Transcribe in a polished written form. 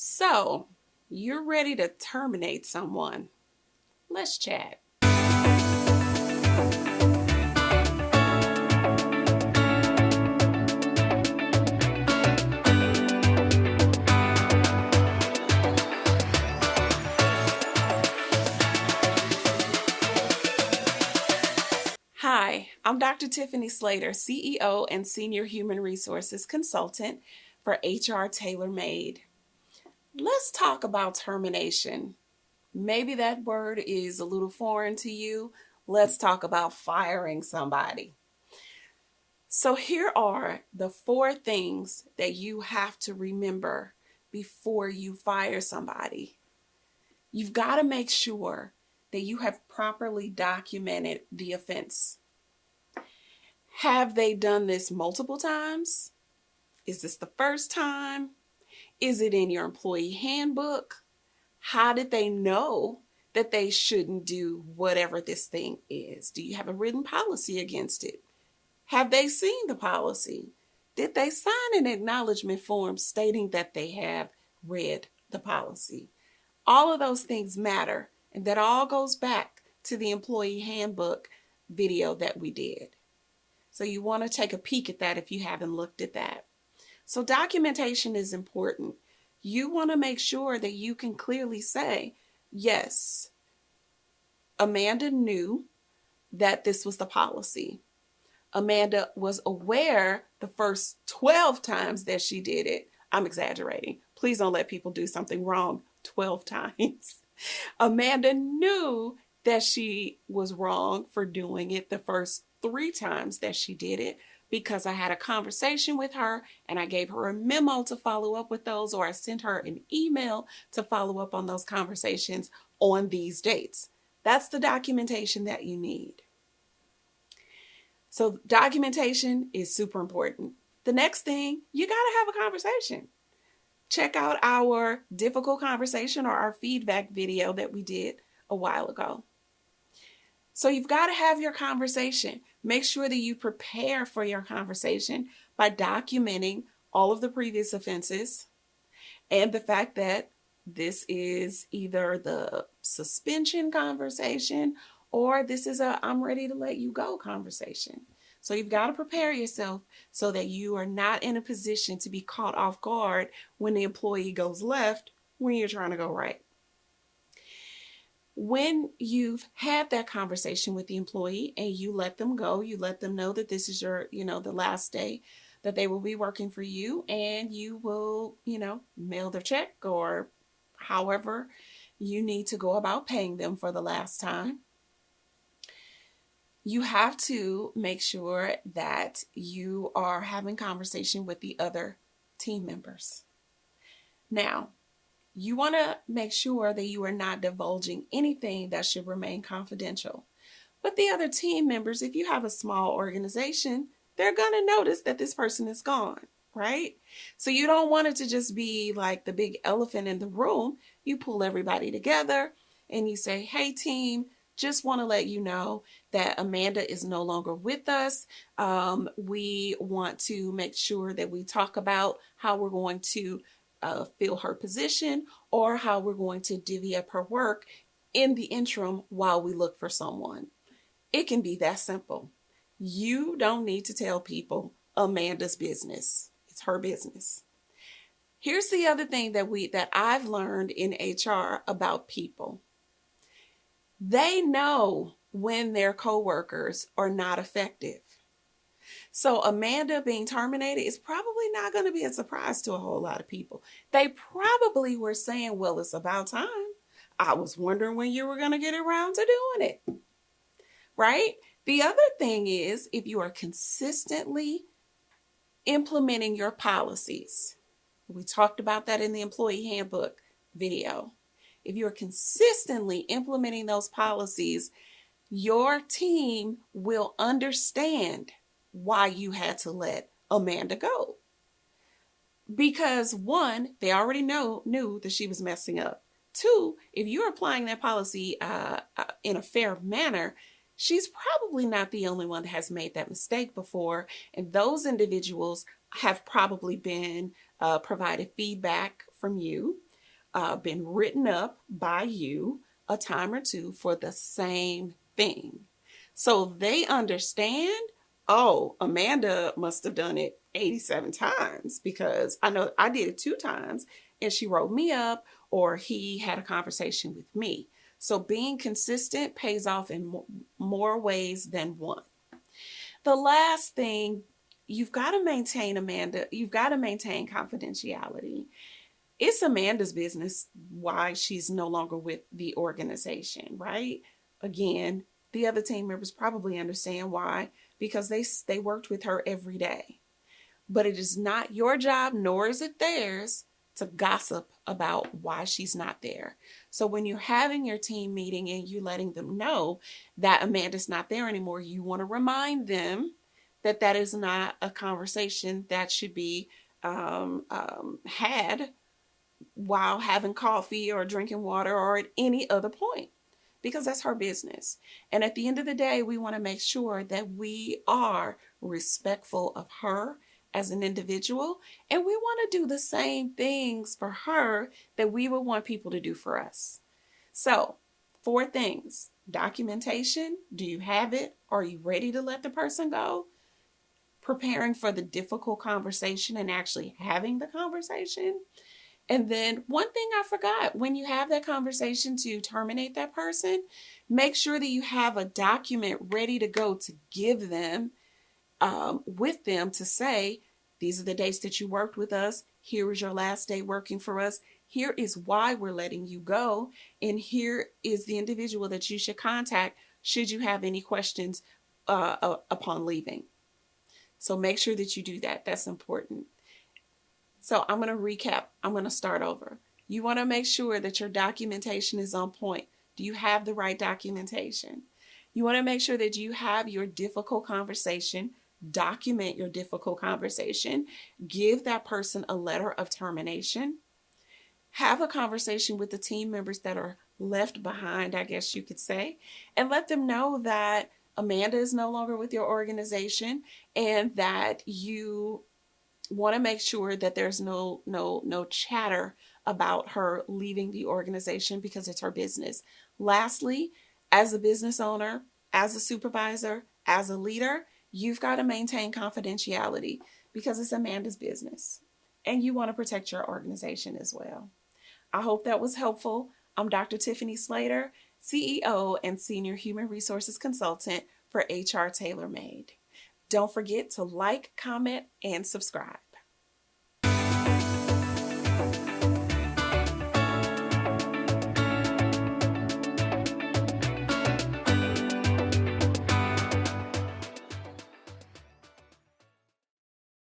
So, you're ready to terminate someone. Let's chat. Hi, I'm Dr. Tiffany Slater, CEO and Senior Human Resources Consultant for HR Tailor-Made. Let's talk about termination. Maybe that word is a little foreign to you. Let's talk about firing somebody. So here are the 4 things that you have to remember before you fire somebody. You've got to make sure that you have properly documented the offense. Have they done this multiple times? Is this the first time? Is it in your employee handbook? How did they know that they shouldn't do whatever this thing is? Do you have a written policy against it? Have they seen the policy? Did they sign an acknowledgement form stating that they have read the policy? All of those things matter, and that all goes back to the employee handbook video that we did. So you want to take a peek at that if you haven't looked at that. So documentation is important. You want to make sure that you can clearly say, yes, Amanda knew that this was the policy. Amanda was aware the first 12 times that she did it. I'm exaggerating. Please don't let people do something wrong 12 times. Amanda knew that she was wrong for doing it the first 3 times that she did it, because I had a conversation with her and I gave her a memo to follow up with those, or I sent her an email to follow up on those conversations on these dates. That's the documentation that you need. So documentation is super important. The next thing, you got to have a conversation. Check out our difficult conversation or our feedback video that we did a while ago. So you've got to have your conversation. Make sure that you prepare for your conversation by documenting all of the previous offenses and the fact that this is either the suspension conversation or this is a I'm ready to let you go conversation. So you've got to prepare yourself so that you are not in a position to be caught off guard when the employee goes left when you're trying to go right. When you've had that conversation with the employee and you let them go, you let them know that this is your, the last day that they will be working for you, and you will, mail their check or however you need to go about paying them for the last time. You have to make sure that you are having conversation with the other team members. Now, you want to make sure that you are not divulging anything that should remain confidential. But the other team members, if you have a small organization, they're going to notice that this person is gone, right? So you don't want it to just be like the big elephant in the room. You pull everybody together and you say, hey, team, just want to let you know that Amanda is no longer with us. We want to make sure that we talk about how we're going to fill her position or how we're going to divvy up her work in the interim while we look for someone. It can be that simple. You don't need to tell people Amanda's business. It's her business. Here's the other thing that I've learned in HR about people. They know when their coworkers are not effective. So Amanda being terminated is probably not going to be a surprise to a whole lot of people. They probably were saying, well, it's about time. I was wondering when you were going to get around to doing it, right? The other thing is, if you are consistently implementing your policies, we talked about that in the employee handbook video. If you're consistently implementing those policies, your team will understand why you had to let Amanda go. Because 1, they already knew that she was messing up. 2, if you're applying that policy in a fair manner, she's probably not the only one that has made that mistake before. And those individuals have probably been provided feedback from you. been written up by you a time or two for the same thing. So they understand, oh, Amanda must have done it 87 times because I know I did it 2 times and she wrote me up, or he had a conversation with me. So being consistent pays off in more ways than one. The last thing, you've got to maintain, Amanda, you've got to maintain confidentiality. It's Amanda's business why she's no longer with the organization, right? Again, the other team members probably understand why, because they worked with her every day. But it is not your job, nor is it theirs, to gossip about why she's not there. So when you're having your team meeting and you're letting them know that Amanda's not there anymore, you want to remind them that that is not a conversation that should be had while having coffee or drinking water or at any other point, because that's her business. And at the end of the day, we want to make sure that we are respectful of her as an individual, and we want to do the same things for her that we would want people to do for us. So 4 things: documentation. Do you have it? Are you ready to let the person go? Preparing for the difficult conversation and actually having the conversation. And then one thing I forgot, when you have that conversation to terminate that person, make sure that you have a document ready to go to give them with them to say, these are the dates that you worked with us. Here is your last day working for us. Here is why we're letting you go. And here is the individual that you should contact should you have any questions upon leaving. So make sure that you do that. That's important. So I'm going to recap. I'm going to start over. You want to make sure that your documentation is on point. Do you have the right documentation? You want to make sure that you have your difficult conversation. Document your difficult conversation. Give that person a letter of termination. Have a conversation with the team members that are left behind, I guess you could say, and let them know that Amanda is no longer with your organization and that you want to make sure that there's no chatter about her leaving the organization because it's her business. Lastly, as a business owner, as a supervisor, as a leader, you've got to maintain confidentiality because it's Amanda's business and you want to protect your organization as well. I hope that was helpful. I'm Dr. Tiffany Slater, CEO and Senior Human Resources Consultant for HR Tailor Made. Don't forget to like, comment, and subscribe.